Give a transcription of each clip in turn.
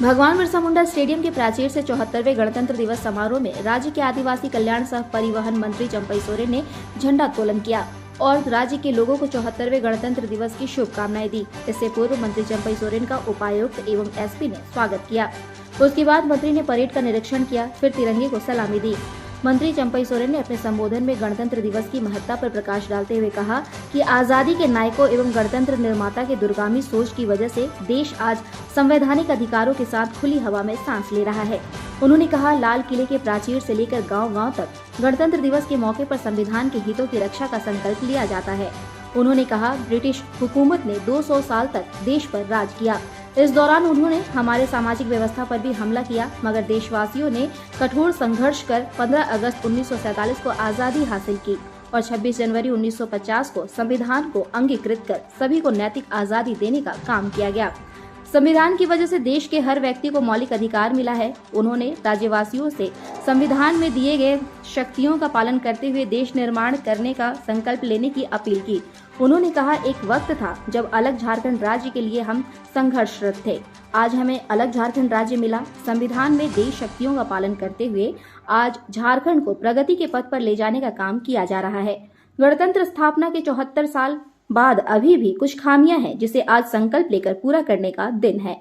भगवान बिरसा मुंडा स्टेडियम के प्राचीर से 74वें गणतंत्र दिवस समारोह में राज्य के आदिवासी कल्याण सह परिवहन मंत्री चंपई सोरेन ने झंडोत्तोलन किया और राज्य के लोगों को 74वें गणतंत्र दिवस की शुभकामनाएं दी। इससे पूर्व मंत्री चंपई सोरेन का उपायुक्त एवं एसपी ने स्वागत किया। उसके बाद मंत्री ने परेड का निरीक्षण किया, फिर तिरंगे को सलामी दी। मंत्री चंपई सोरेन ने अपने संबोधन में गणतंत्र दिवस की महत्ता पर प्रकाश डालते हुए कहा कि आजादी के नायकों एवं गणतंत्र निर्माता के दूरगामी सोच की वजह से देश आज संवैधानिक अधिकारों के साथ खुली हवा में सांस ले रहा है। उन्होंने कहा, लाल किले के प्राचीर से लेकर गांव-गांव तक गणतंत्र दिवस के मौके पर संविधान के हितों की रक्षा का संकल्प लिया जाता है। उन्होंने कहा, ब्रिटिश हुकूमत ने 200 साल तक देश पर राज किया। इस दौरान उन्होंने हमारे सामाजिक व्यवस्था पर भी हमला किया, मगर देशवासियों ने कठोर संघर्ष कर 15 अगस्त 1947 को आजादी हासिल की और 26 जनवरी 1950 को संविधान को अंगीकृत कर सभी को नैतिक आजादी देने का काम किया गया। संविधान की वजह से देश के हर व्यक्ति को मौलिक अधिकार मिला है। उन्होंने राज्यवासियों से संविधान में दिए गए शक्तियों का पालन करते हुए देश निर्माण करने का संकल्प लेने की अपील की। उन्होंने कहा, एक वक्त था जब अलग झारखंड राज्य के लिए हम संघर्षरत थे। आज हमें अलग झारखंड राज्य मिला। संविधान में देश शक्तियों का पालन करते हुए आज झारखंड को प्रगति के पथ पर ले जाने का काम किया जा रहा है। गणतंत्र स्थापना के 74 साल बाद अभी भी कुछ खामियां हैं, जिसे आज संकल्प लेकर पूरा करने का दिन है।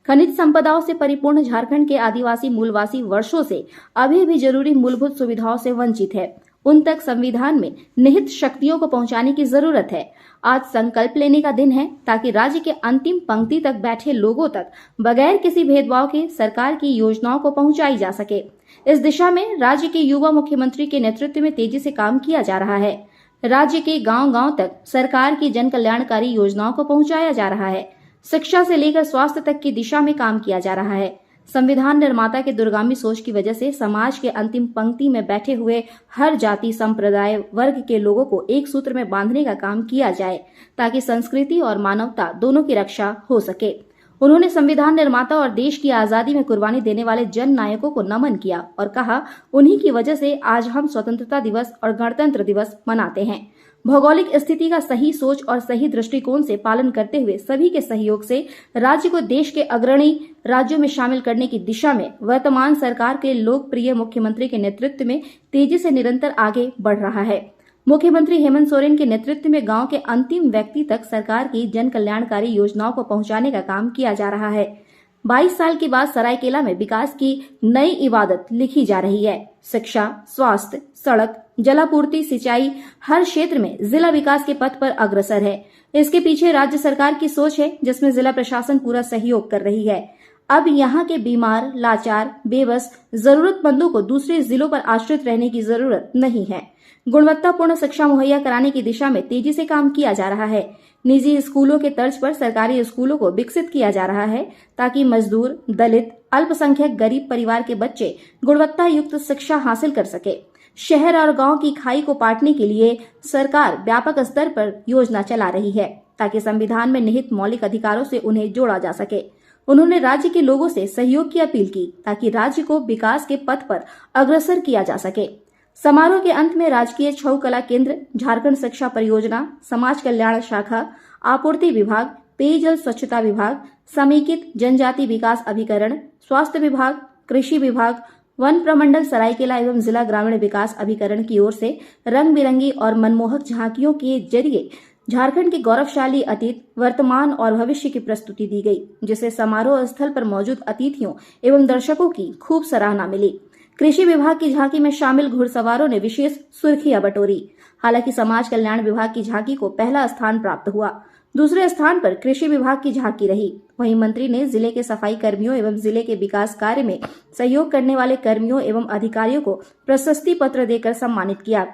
खनिज संपदाओं से परिपूर्ण झारखंड के आदिवासी मूलवासी वर्षों से अभी भी जरूरी मूलभूत सुविधाओं से वंचित है। उन तक संविधान में निहित शक्तियों को पहुंचाने की जरूरत है। आज संकल्प लेने का दिन है ताकि राज्य के अंतिम पंक्ति तक बैठे लोगों तक बगैर किसी भेदभाव के सरकार की योजनाओं को पहुंचाई जा सके। इस दिशा में राज्य के युवा मुख्यमंत्री के नेतृत्व में तेजी से काम किया जा रहा है। राज्य के गांव-गांव तक सरकार की जन कल्याणकारी योजनाओं को पहुंचाया जा रहा है। शिक्षा से लेकर स्वास्थ्य तक की दिशा में काम किया जा रहा है। संविधान निर्माता के दूरगामी सोच की वजह से समाज के अंतिम पंक्ति में बैठे हुए हर जाति, संप्रदाय, वर्ग के लोगों को एक सूत्र में बांधने का काम किया जाए ताकि संस्कृति और मानवता दोनों की रक्षा हो सके। उन्होंने संविधान निर्माता और देश की आजादी में कुर्बानी देने वाले जन नायकों को नमन किया और कहा, उन्हीं की वजह से आज हम स्वतंत्रता दिवस और गणतंत्र दिवस मनाते हैं। भौगोलिक स्थिति का सही सोच और सही दृष्टिकोण से पालन करते हुए सभी के सहयोग से राज्य को देश के अग्रणी राज्यों में शामिल करने की दिशा में वर्तमान सरकार के लोकप्रिय मुख्यमंत्री के नेतृत्व में तेजी से निरंतर आगे बढ़ रहा है। मुख्यमंत्री हेमंत सोरेन के नेतृत्व में गांव के अंतिम व्यक्ति तक सरकार की जन कल्याणकारी योजनाओं को पहुंचाने का काम किया जा रहा है। 22 साल के बाद सरायकेला में विकास की नई इबादत लिखी जा रही है। शिक्षा, स्वास्थ्य, सड़क, जलापूर्ति, सिंचाई, हर क्षेत्र में जिला विकास के पथ पर अग्रसर है। इसके पीछे राज्य सरकार की सोच है, जिसमें जिला प्रशासन पूरा सहयोग कर रही है। अब यहाँ के बीमार, लाचार, बेबस, जरूरतमंदों को दूसरे जिलों पर आश्रित रहने की जरूरत नहीं है। गुणवत्तापूर्ण शिक्षा मुहैया कराने की दिशा में तेजी से काम किया जा रहा है। निजी स्कूलों के तर्ज पर सरकारी स्कूलों को विकसित किया जा रहा है ताकि मजदूर, दलित, अल्पसंख्यक, गरीब परिवार के बच्चे गुणवत्ता युक्त शिक्षा हासिल कर सके। शहर और गांव की खाई को पाटने के लिए सरकार व्यापक स्तर पर योजना चला रही है ताकि संविधान में निहित मौलिक अधिकारों से उन्हें जोड़ा जा सके। उन्होंने राज्य के लोगों से सहयोग की अपील की ताकि राज्य को विकास के पथ पर अग्रसर किया जा सके। समारोह के अंत में राजकीय छऊ कला केंद्र, झारखंड शिक्षा परियोजना, समाज कल्याण शाखा, आपूर्ति विभाग, पेयजल स्वच्छता विभाग, समेकित जनजाति विकास अभिकरण, स्वास्थ्य विभाग, कृषि विभाग, वन प्रमंडल सरायकेला एवं जिला ग्रामीण विकास अभिकरण की ओर से रंग बिरंगी और मनमोहक झांकियों के जरिए झारखंड के गौरवशाली अतीत, वर्तमान और भविष्य की प्रस्तुति दी गई, जिसे समारोह स्थल पर मौजूद अतिथियों एवं दर्शकों की खूब सराहना मिली। कृषि विभाग की झांकी में शामिल घुड़सवारों ने विशेष सुर्खियां बटोरी। हालांकि समाज कल्याण विभाग की झांकी को पहला स्थान प्राप्त हुआ। दूसरे स्थान पर कृषि विभाग की झांकी रही। वहीं मंत्री ने जिले के सफाई कर्मियों एवं जिले के विकास कार्य में सहयोग करने वाले कर्मियों एवं अधिकारियों को प्रशस्ति पत्र देकर सम्मानित किया।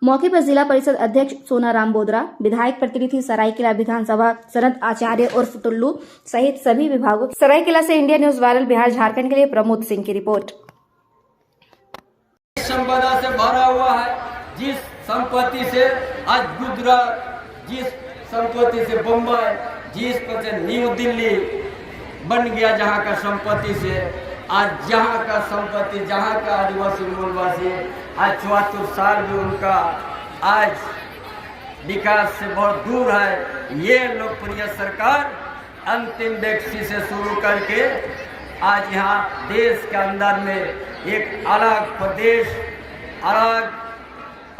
मौके पर जिला परिषद अध्यक्ष सोनाराम बोदरा, विधायक प्रतिनिधि सरायकेला विधानसभा शरद आचार्य उर्फ टुल्लू सहित सभी विभागों। सरायकेला से India news viral Bihar Jharkhand के लिए प्रमोद सिंह की रिपोर्ट। संपदा से भरा हुआ है, जिस संपत्ति से आज गुजरात, जिस संपत्ति से बम्बई, जिस पर से न्यू दिल्ली बन गया, जहाँ का संपत्ति से आज जहाँ का संपत्ति, जहाँ का आदिवासी मूलवासी आज 74 साल भी उनका आज विकास से बहुत दूर है। ये लोकप्रिय सरकार अंतिम व्यक्ति से शुरू करके आज यहाँ देश के अंदर में एक अलग प्रदेश, अलग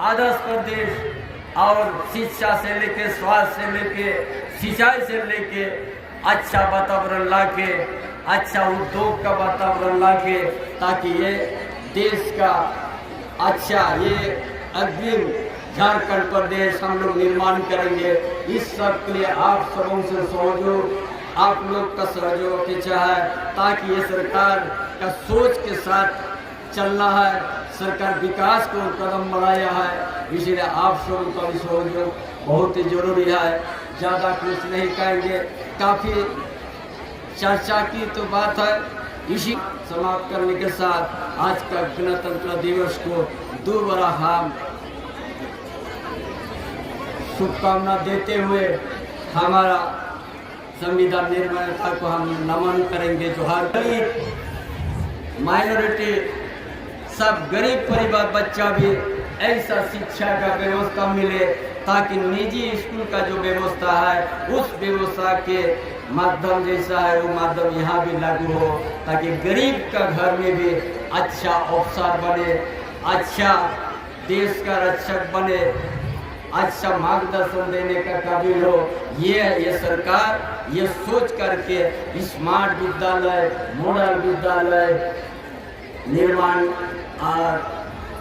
आदर्श प्रदेश और शिक्षा से लेके, स्वास्थ्य से लेके, सिंचाई से लेके अच्छा वातावरण लाके, अच्छा उद्योग का वातावरण लाके, ताकि ये देश का अच्छा ये अग्रिम झारखंड प्रदेश हम लोग निर्माण करेंगे। इस सब के लिए आप सबों से सहयोग, आप लोग का सहयोग अपेक्षा है, ताकि ये सरकार का सोच के साथ चलना है। सरकार विकास को कदम बढ़ाया है, इसलिए आप सबों का भी सहयोग बहुत ही जरूरी है। ज़्यादा कुछ नहीं कहेंगे, काफ़ी चर्चा की तो बात है। इसी समाप्त करने के साथ आज का गणतंत्र दिवस को दोबारा हम शुभकामना देते हुए हमारा संविधान निर्माता को हम नमन करेंगे। जो हर गरीब माइनॉरिटी, सब गरीब परिवार बच्चा भी ऐसा शिक्षा का व्यवस्था मिले, ताकि निजी स्कूल का जो व्यवस्था है उस व्यवस्था के माध्यम जैसा है वो माध्यम यहाँ भी लागू हो, ताकि गरीब का घर में भी अच्छा अवसर बने, अच्छा देश का रक्षक बने, अच्छा मार्गदर्शन देने का काबिल हो। ये सरकार ये सोच करके स्मार्ट विद्यालय, मॉडल विद्यालय निर्माण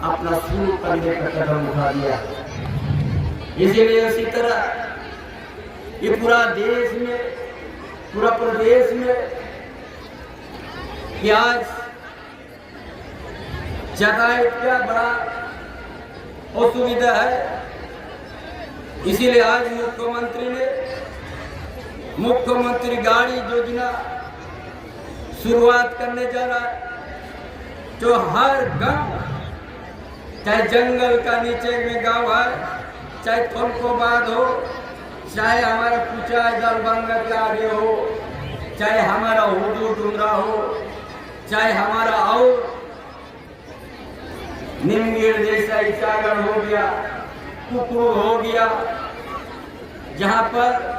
अपना शुरू करने का कदम उठा दिया। इसीलिए इसी तरह ये पूरा देश में, पूरा प्रदेश में कि आज यातायात का बड़ा असुविधा है। इसीलिए आज मुख्यमंत्री ने मुख्यमंत्री गाड़ी योजना शुरुआत करने जा रहा है, जो हर गांव, चाहे जंगल का नीचे में गांव है, चाहे थोलकोबाद हो, चाहे हमारा कुचा दलबंगा के आगे हो, चाहे हमारा हुदू डुमरा हो, चाहे हमारा और निमगीर जैसा ईसागढ़ हो गया, कुकरू हो गया, जहाँ पर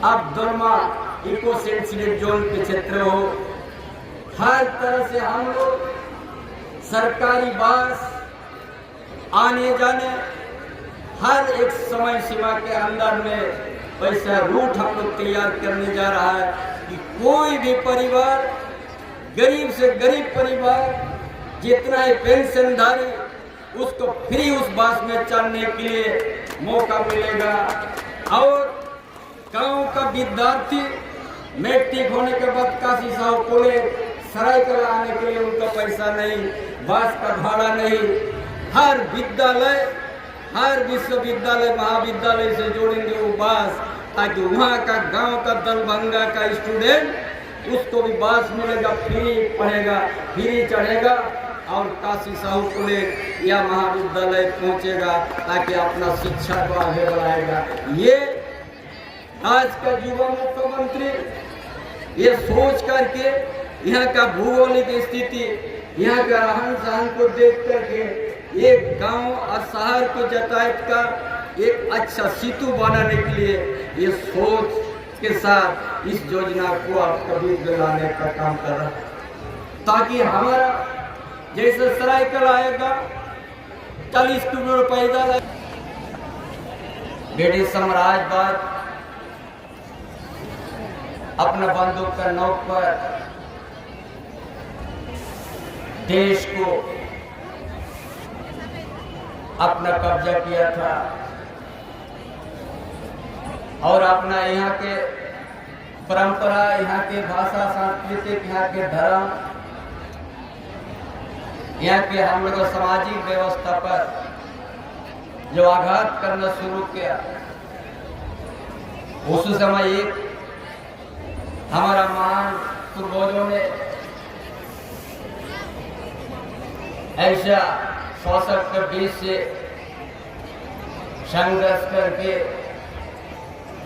अब दोरमा इको सेंसिटिव जोन के क्षेत्र हो, हर तरह से हम लोग सरकारी बस आने जाने हर एक समय सीमा के अंदर में वैसा रूट हम लोग तैयार करने जा रहा है कि कोई भी परिवार, गरीब से गरीब परिवार, जितना ही पेंशनधारी, उसको फ्री उस बस में चढ़ने के लिए मौका मिलेगा। और गांव का विद्यार्थी मैट्रिक होने के बाद काशी साहू कॉलेज सरायकला आने के लिए उनका पैसा नहीं, बस का भाड़ा नहीं। हर विद्यालय, हर विश्वविद्यालय, महाविद्यालय से जोड़ेंगे वो बस, ताकि वहाँ का गांव का दलभंगा का स्टूडेंट उसको भी बस मिलेगा, फ्री पढ़ेगा, फ्री चढ़ेगा और काशी साहू कॉलेज या महाविद्यालय पहुँचेगा, ताकि अपना शिक्षा को आगे बढ़ाएगा। ये आज का युवा मुख्यमंत्री ये सोच करके यहाँ का भौगोलिक स्थिति, यहाँ का रहन सहन को देख करके एक गांव और शहर को यातायात का एक अच्छा सेतु बनाने के लिए ये सोच के साथ इस योजना को आप कभी दिलाने का काम कर रहा है, ताकि हमारा जैसे सरायकला आएगा 40 किलोमीटर पैदल, ब्रिटिश साम्राज्यवाद अपना बंदूक का नोक पर देश को अपना कब्जा किया था और अपना यहाँ के परंपरा, यहाँ के भाषा, सांस्कृतिक, यहाँ के धर्म, यहाँ के हम लोग सामाजिक व्यवस्था पर जो आघात करना शुरू किया, उस समय एक हमारा महान पूर्वजों ने ऐसा शासक के बीच से संघर्ष करके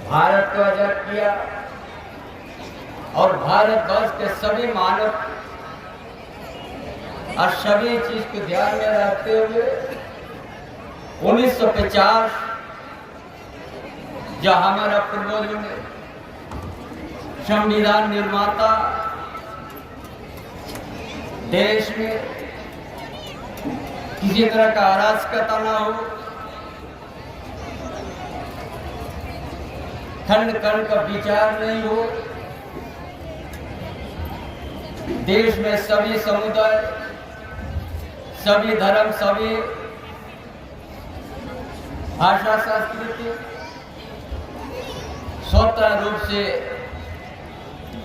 भारत को आजाद किया और भारतवर्ष के सभी मानव और सभी चीज को ध्यान में रखते हुए 1950 जो हमारा पूर्वजों ने संविधान निर्माता देश में किसी तरह का अराजकता ना हो, खंड खंड का विचार नहीं हो, देश में सभी समुदाय, सभी धर्म, सभी भाषा, संस्कृति स्वतंत्र रूप से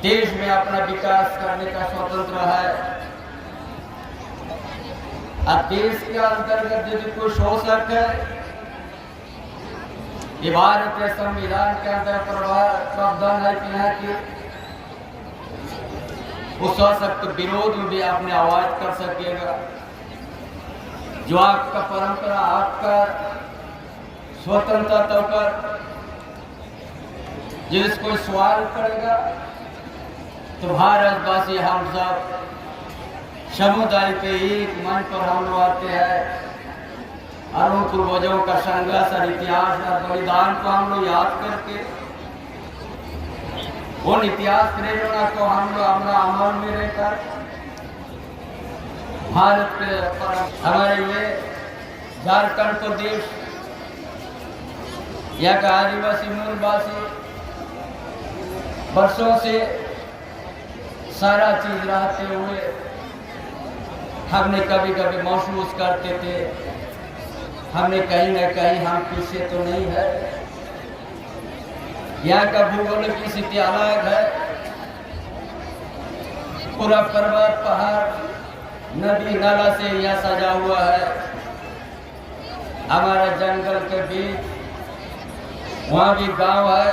देश में अपना विकास करने का स्वतंत्र है। अब देश के अंतर्गत यदि कोई शोषक है, ये भारत के संविधान के अंदर प्रावधान है कि यहाँ की उस सशक्त विरोध में भी अपने आवाज कर सकेगा। जो आपका परंपरा, आपका स्वतंत्रता तौर पर जिस कोई सवाल करेगा तो भारतवासी हम सब समुदाय के एक मंच पर हम लोग आते हैं और उन पूर्वजों का संघर्ष और इतिहास और बलिदान को हम लोग याद करके उन इतिहास प्रेरणा को हम लोग अपना अमल में रहकर भारत के हमारे ये झारखंड प्रदेश, यहाँ का आदिवासी मूलवासी वर्षों से सारा चीज रहते हुए हमने कभी कभी महसूस करते थे हमने कहीं न कहीं हम पीछे तो नहीं है। यहाँ का भूगोलिक स्थिति अलग है, पूरा पर्वत, पहाड़, नदी नाला से यह सजा हुआ है। हमारा जंगल के बीच वहाँ भी गांव है,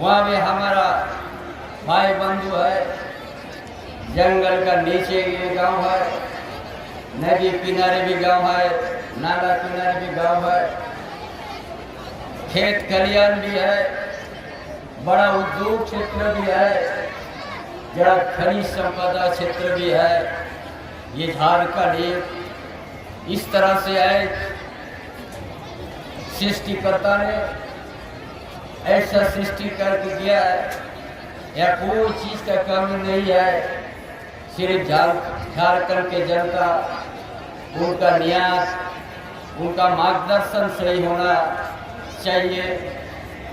वहाँ भी हमारा भाई बंधु है। जंगल का नीचे ये गांव है, नदी किनारे भी गांव है, नाला किनारे भी गांव है, खेत खलियान भी है, बड़ा उद्योग क्षेत्र भी है, जरा खनिज संपदा क्षेत्र भी है। ये झारखंड एक इस तरह से है, सृष्टिकर्ता ने ऐसा सृष्टि करके दिया है, या कोई चीज का कमी नहीं है। सिर्फ झारखंड के जनता, उनका न्यास, उनका मार्गदर्शन सही होना चाहिए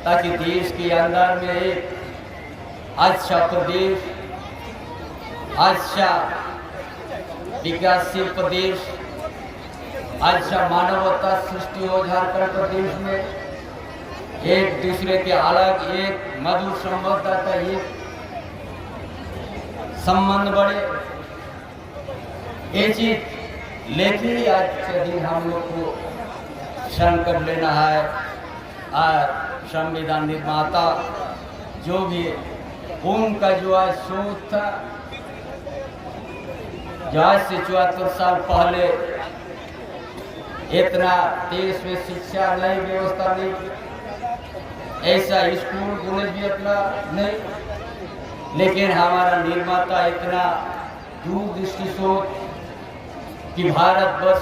ताकि देश के अंदर में एक अच्छा प्रदेश, अच्छा विकासशील प्रदेश, अच्छा मानवता सृष्टि हो झारखंड प्रदेश में। एक दूसरे के अलग एक मधुर संबंधता, एक संबंध बढ़े, ये चीज लेकिन आज के दिन हम लोग को संकल्प लेना है। और संविधान निर्माता जो भी उनका जो आज सोच था, जो आज से 74 साल पहले इतना देश में शिक्षा नहीं, व्यवस्था नहीं, ऐसा स्कूल कॉलेज भी इतना नहीं, लेकिन हमारा निर्माता इतना दूरदृष्टि सोच कि भारत बस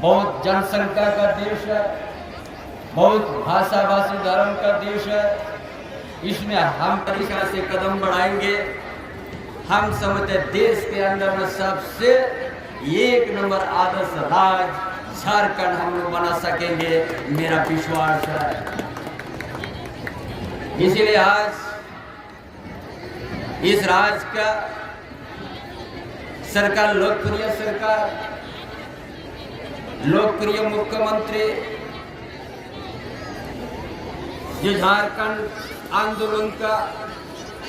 बहुत जनसंख्या का देश है, बहुत भाषा भाषी धर्म का देश है। इसमें हम तरीका से कदम बढ़ाएंगे। हम समझते देश के अंदर में सबसे एक नंबर आदर्श राज्य झारखंड हम लोग बना सकेंगे, मेरा विश्वास है। इसलिए आज इस राज्य का सरकार, लोकप्रिय सरकार, लोकप्रिय मुख्यमंत्री, जो झारखंड आंदोलन का,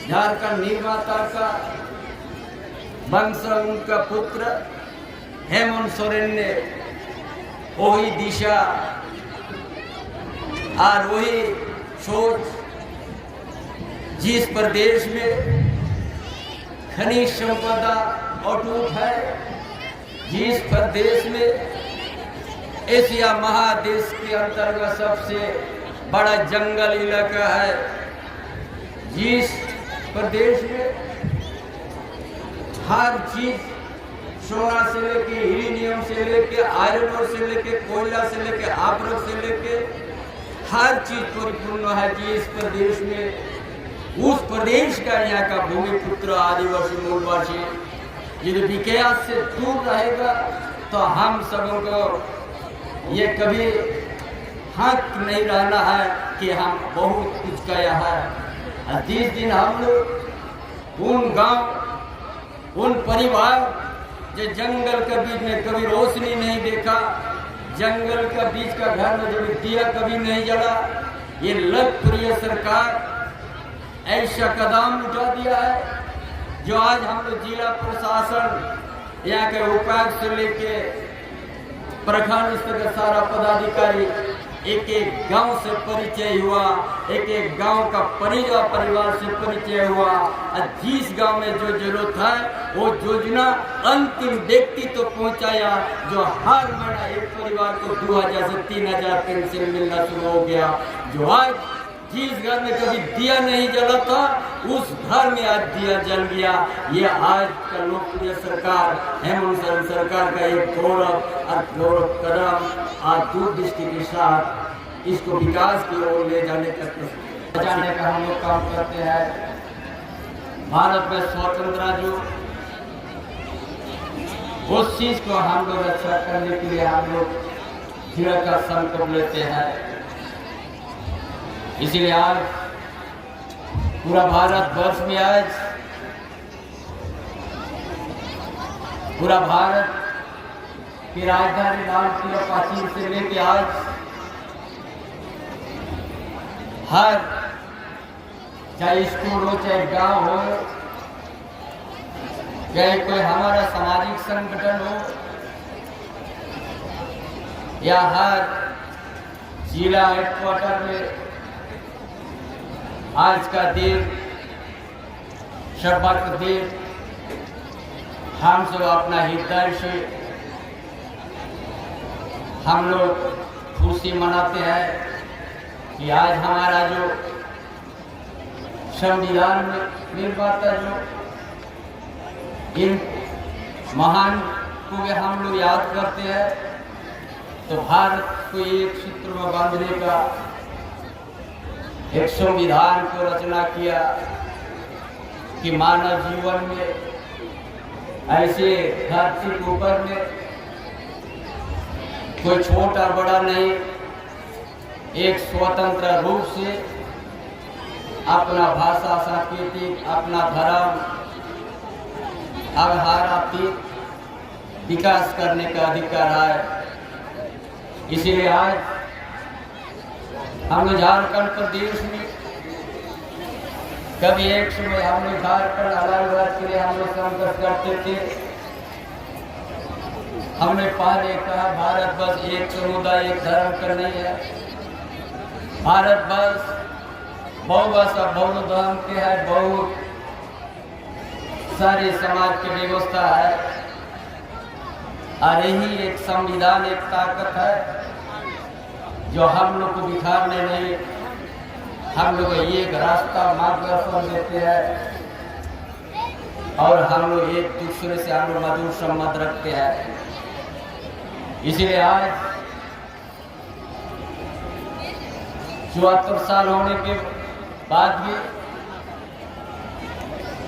झारखंड निर्माता का वंश, उनका पुत्र हेमंत सोरेन ने वही दिशा और वही सोच, जिस प्रदेश में खनिज संपदा अटूट है, जिस प्रदेश में एशिया महादेश के अंतर्गत सबसे बड़ा जंगल इलाका है, जिस प्रदेश में हर चीज सोना से लेके, हीलियम से लेके, आयरन ओर से लेके, कोयला से लेके, आभरक से लेके हर चीज परिपूर्ण है। जिस प्रदेश में उस प्रदेश का यहाँ का भूमिपुत्र आदिवासी मूलवासी यदि विकास से दूर रहेगा तो हम सबों को ये कभी हक नहीं रहना है कि हम बहुत कुछ किया है। और जिस दिन हम लोग उन गांव उन परिवार जो जंगल के बीच में कभी रोशनी नहीं देखा, जंगल के बीच का घर में जब दिया कभी नहीं जला, ये लोकप्रिय सरकार ऐसा कदम उठा दिया है जो आज हम लोग जिला प्रशासन यहाँ के उपायुक्त से लेके प्रखंड स्तर का सारा पदाधिकारी एक एक गांव से परिचय हुआ, एक एक गांव का परिवार से परिचय हुआ। और जिस गांव में जो जरूरत है वो योजना अंतिम व्यक्ति तो पहुंचाया, जो हर महीना एक परिवार को 2000 से 3000 पेंशन मिलना शुरू हो गया। जो आज जिस घर में कभी दिया नहीं जला था उस घर में आज दिया जल गया। ये आज का लोकप्रिय सरकार हेमंत सोरेन सरकार का एक गौरव कदम आज दूरदृष्टि के साथ इसको विकास की ओर ले जाने का हम लोग काम करते हैं। भारत में स्वतंत्रता जो उस चीज को हम लोग रक्षा करने के लिए हम लोग दृढ़ का संकल्प लेते हैं। इसीलिए आज पूरा भारतवर्ष में आज पूरा भारत की राजधानी लाल किला प्राचीन से लेके आज हर चाहे स्कूल हो चाहे गांव हो चाहे कोई हमारा सामाजिक संगठन हो या हर जिला हेडक्वार्टर में आज का दिन सौभाग्य दिन हम सब अपना हृदय से हम लोग खुशी मनाते हैं कि आज हमारा जो संविधान निर्माता जो इन महान को हम लोग याद करते हैं तो भारत को एक सूत्र में बांधने का एक संविधान को रचना किया कि मानव जीवन में ऐसे धरती के ऊपर में कोई छोटा बड़ा नहीं, एक स्वतंत्र रूप से अपना भाषा संस्कृति अपना धर्म आधारातीत विकास करने का अधिकार है। इसीलिए आज हम लोग झारखंड प्रदेश में कभी एक समय हम लोग झारखंड अलग के लिए हम लोग संघर्ष करते थे। हमने पहले कहा भारत बस एक समुदाय एक धर्म का नहीं है, भारत बस बहुभाषा बहु धर्म के है, बहुत सारे समाज की व्यवस्था है और यही एक संविधान एक ताकत है जो हम लोग को बिखारने नहीं, हम लोग एक रास्ता मार्गदर्शन देते हैं और हम लोग एक दूसरे से हम लोग मधुर संबंध रखते हैं। इसीलिए आज 74 साल होने के बाद भी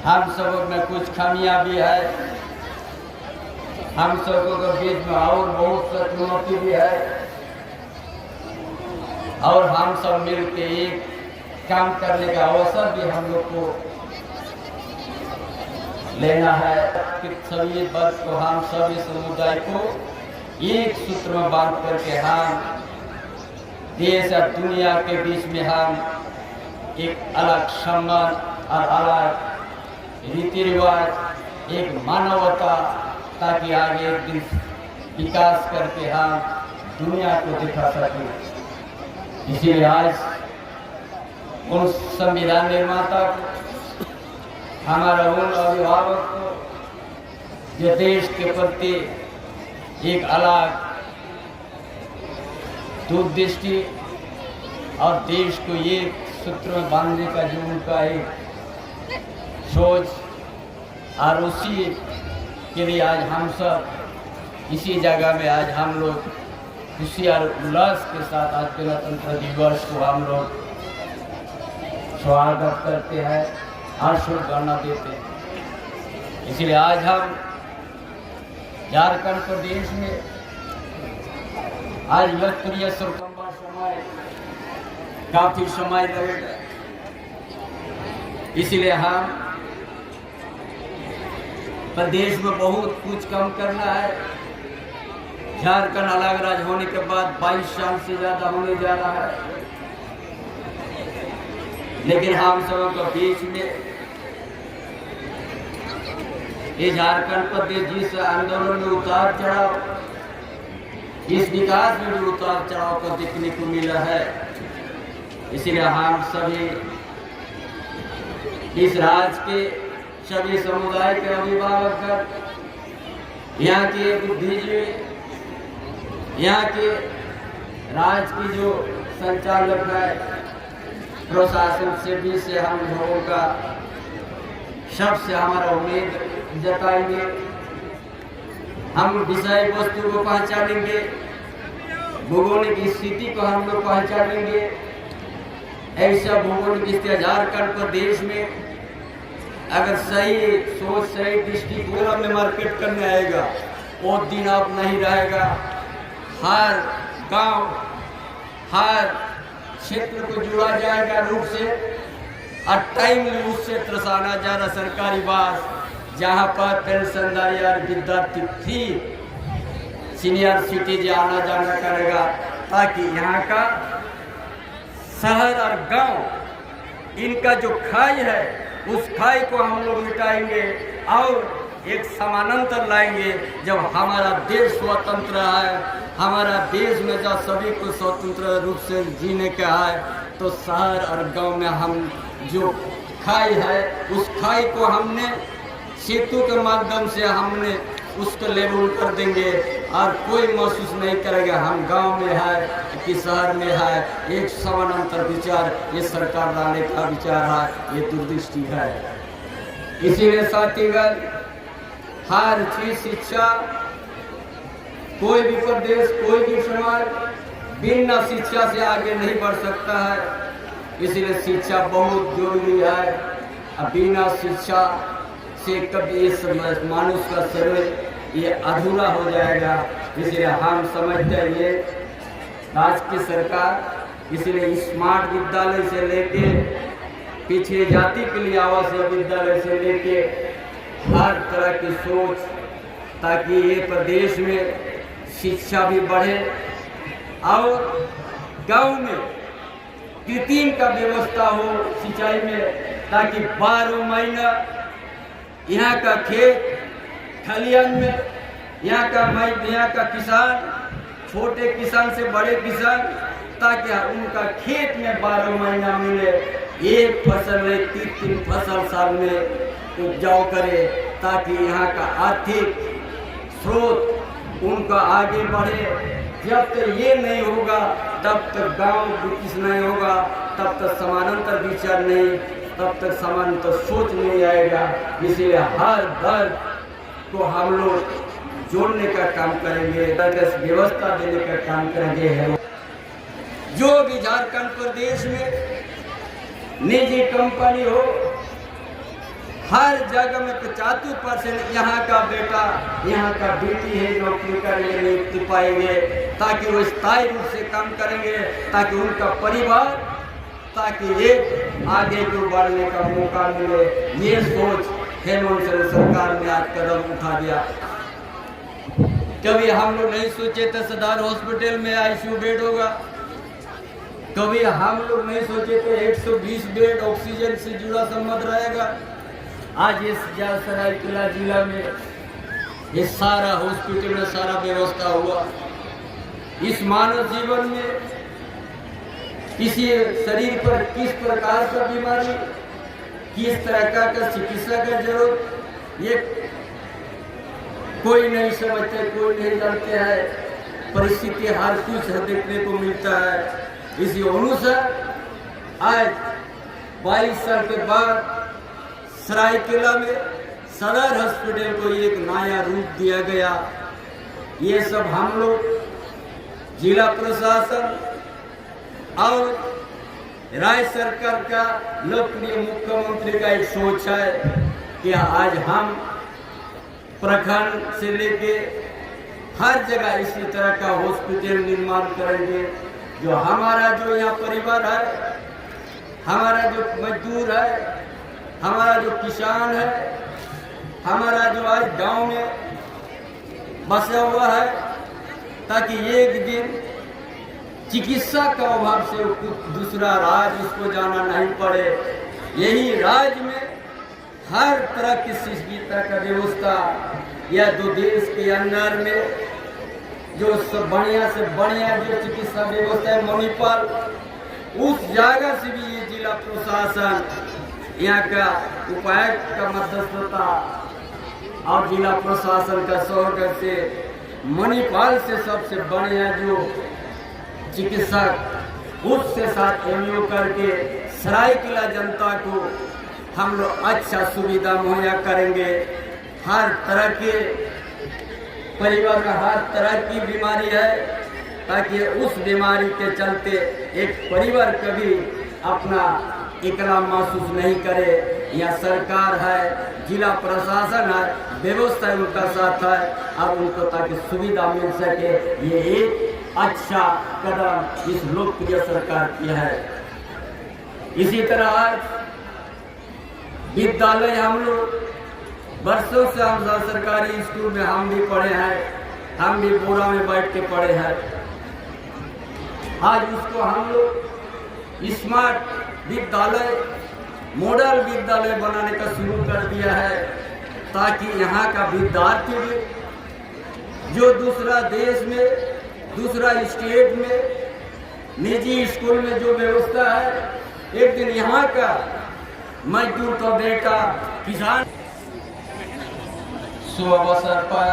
हम सब में कुछ खामियां भी है, हम सबों के बीच में और बहुत चुनौती भी है और हम सब मिलकर एक काम करने का अवसर भी हम लोग को लेना है कि सभी वर्ग को हम सभी समुदाय को एक सूत्र में बांध करके हम देश और दुनिया के बीच में हम एक अलग सम्मान और अलग रीति रिवाज एक मानवता ताकि आगे एक दिन विकास करके हम दुनिया को दिखा सकें। इसीलिए आज उन संविधान निर्माता को हमारा उन अभिभावक को जो देश के प्रति एक अलग दूरदृष्टि और देश को एक सूत्र में बांधने का जो उनका एक सोच और उसी के लिए आज हम सब इसी जगह में आज हम लोग खुशी और उल्लास के साथ आज गणतंत्र दिवस को हम लोग स्वागत करते हैं और शुभकामना देते हैं। इसलिए आज हम झारखंड प्रदेश में आज लक्ष्य लंबा समय काफी समय लगेगा, इसलिए हम प्रदेश में बहुत कुछ कम करना है। झारखंड अलग राज्य होने के बाद 22 साल से ज्यादा होने जा रहा है, लेकिन हम सब के बीच में ये झारखंड प्रदेश जिस आंदोलन में उतार चढ़ाव, इस विकास में भी उतार चढ़ाव को देखने को मिला है। इसलिए हम सभी इस राज्य के सभी समुदाय के अभिभावक, यहाँ के बुद्धिजीवी, यहाँ के राज्य की जो संचालक है, प्रशासन से भी से हम लोगों का सबसे हमारा उम्मीद जताएंगे। हम विषय वस्तु को पहचानेंगे, भौगोलिक स्थिति को हम लोग पहचानेंगे। ऐसा भौगोलिक स्थिति झारखंड प्रदेश में अगर सही सोच सही दृष्टिकोण में मार्केट करने आएगा, वो दिन अब नहीं रहेगा। हर गांव, हर क्षेत्र को जुड़ा जाएगा रूप से, और टाइमली उस क्षेत्र से आना जाना सरकारी बस, जहाँ पर पेंशनदार या विद्यार्थी फ्री सीनियर सिटीजन आना जाना करेगा, ताकि यहाँ का शहर और गांव इनका जो खाई है उस खाई को हम लोग मिटाएंगे और एक समानांतर लाएंगे। जब हमारा देश स्वतंत्र है, हमारा देश में जब सभी को स्वतंत्र रूप से जीने का है, तो शहर और गांव में हम जो खाई है उस खाई को हमने सेतु के माध्यम से हमने उसको लेवल कर देंगे और कोई महसूस नहीं करेगा हम गांव में है कि शहर में है। एक समानांतर विचार ये सरकार लाने का विचार है, ये दूरदृष्टि है। इसीलिए साथीगण, हर चीज शिक्षा, कोई भी प्रदेश, कोई भी समाज बिना शिक्षा से आगे नहीं बढ़ सकता है। इसलिए शिक्षा बहुत जरूरी है। अब बिना शिक्षा से कभी इस मानुष का शरीर ये अधूरा हो जाएगा। इसलिए हम समझते हैं ये राज्य की सरकार इसलिए स्मार्ट विद्यालय से लेके पिछड़ी जाति के लिए आवासीय विद्यालय से लेके हर तरह की सोच, ताकि ये प्रदेश में शिक्षा भी बढ़े और गांव में कृत्रिम का व्यवस्था हो सिंचाई में, ताकि 12 महीना यहाँ का खेत खलियान में यहाँ का किसान, छोटे किसान से बड़े किसान, ताकि उनका खेत में 12 महीना मिले, एक फसल में 3 फसल साल में उपजाऊ करे, ताकि यहाँ का आर्थिक स्रोत उनका आगे बढ़े। जब तक ये नहीं होगा तब तक गांव विकसित नहीं होगा, तब तक समानांतर विचार नहीं, तब तक समानांतर सोच नहीं आएगा। इसलिए हर वर्ग को हम लोग जोड़ने का काम करेंगे, व्यवस्था देने का काम करेंगे। जो भी झारखंड प्रदेश में निजी कंपनी हो, हर जगह में 75% यहाँ का बेटा, यहाँ का बेटी है नौकरी करेंगे, नियुक्ति पाएंगे, ताकि वो स्थायी रूप से काम करेंगे, ताकि उनका परिवार, ताकि एक आगे को बढ़ने का मौका मिले। ये सोच हेमंत सोरेन सरकार ने आज कदम उठा दिया। कभी हम लोग नहीं सोचे थे सदर हॉस्पिटल में आईसीयू बेड होगा, कभी हम लोग नहीं सोचे थे 120 बेड ऑक्सीजन से जुड़ा संबंध रहेगा। आज इस सरायकेला जिला में ये सारा हॉस्पिटल में सारा व्यवस्था हुआ। इस मानव जीवन में किसी शरीर पर किस प्रकार का बीमारी, किस तरह का चिकित्सा का जरूरत, ये कोई नहीं समझते, कोई नहीं जानते हैं। परिस्थिति हर कुछ देखने को मिलता है। इसी अनुसार आज 22 साल के बाद सरायकेला में सदर हॉस्पिटल को एक नया रूप दिया गया। ये सब हम लोग जिला प्रशासन और राज्य सरकार का लोकप्रिय मुख्यमंत्री का एक सोच है कि आज हम प्रखंड से लेके हर जगह इसी तरह का हॉस्पिटल निर्माण करेंगे। जो हमारा जो यहाँ परिवार है, हमारा जो मजदूर है, हमारा जो किसान है, हमारा जो आज गांव में बसा हुआ है, ताकि एक दिन चिकित्सा का अभाव से दूसरा राज्य उसको जाना नहीं पड़े। यही राज्य में हर तरह की सुविधा का व्यवस्था या दो देश के अंदर में जो सब बढ़िया से बढ़िया जो चिकित्सा व्यवस्था है मणिपाल, उस जगह से भी ये जिला प्रशासन यहाँ का उपायुक्त का मध्यस्थता और जिला प्रशासन का सहयोग से मणिपाल से सबसे बढ़िया जो चिकित्सक उससे साथ एमओ करके सरायकेला जनता को हम लोग अच्छा सुविधा मुहैया करेंगे। हर तरह के परिवार में हर तरह की बीमारी है, ताकि उस बीमारी के चलते एक परिवार कभी अपना अकेला महसूस नहीं करे। या सरकार है, जिला प्रशासन है, व्यवस्था उनका साथ है और उनको ताकि सुविधा मिल सके। ये एक अच्छा कदम इस लोकप्रिय सरकार की है। इसी तरह आज विद्यालय हम लोग वर्षों से हम सरकारी स्कूल में हम भी पढ़े हैं, हम भी बोरा में बैठ के पढ़े हैं। आज उसको हम लोग स्मार्ट विद्यालय, मॉडल विद्यालय बनाने का शुरू कर दिया है, ताकि यहाँ का विद्यार्थी भी जो दूसरा देश में, दूसरा स्टेट में निजी स्कूल में जो व्यवस्था है, एक दिन यहाँ का मजदूर का बेटा किसान। शुभ अवसर पर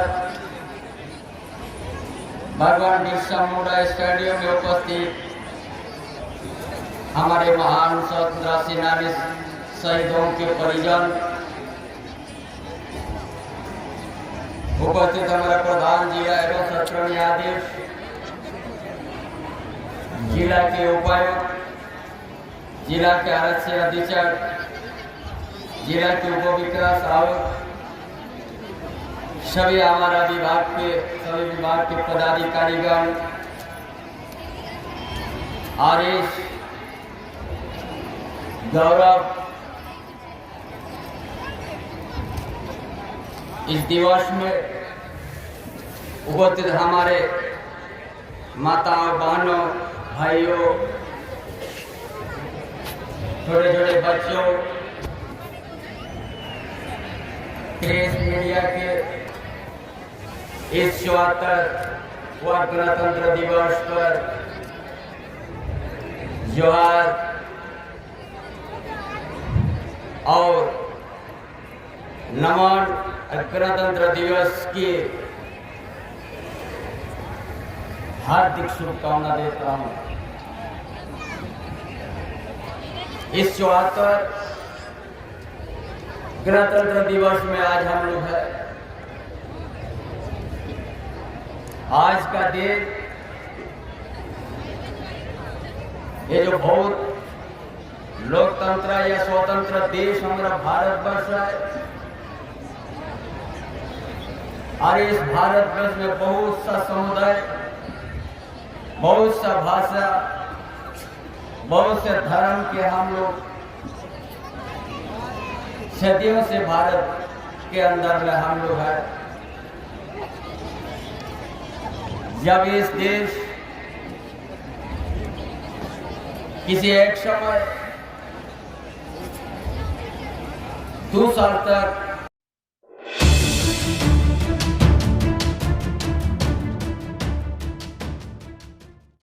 भगवान बिरसा मुंडा स्टेडियम में उपस्थित हमारे महान स्वतंत्रता सेनानी शहीदों के परिजन, उपस्थित हमारा प्रधान जिला एवं सत्र न्यायाधीश, जिला के उपायुक्त, जिला के आरक्षी अधीक्षक, जिला के उप विकास आयुक्त, सभी हमारा सभी विभाग के पदाधिकारीगण, आदेश गौरव, इस दिवस में उपस्थित हमारे माताओं, बहनों, भाइयों, छोटे छोटे बच्चों, प्रेस मीडिया के इस 74वां गणतंत्र दिवस पर जोहार और नमन। गणतंत्र दिवस की हार्दिक शुभकामना देता हूं। इस 74 गणतंत्र दिवस में आज हम लोग है। आज का दिन ये जो बहुत लोकतंत्र या स्वतंत्र देश हमारा भारतवर्ष है, और इस भारतवर्ष में बहुत सा समुदाय, बहुत सा भाषा, बहुत से धर्म के हम लोग सदियों से भारत के अंदर में हम लोग हैं। जब इस देश किसी एक समय 2 साल तक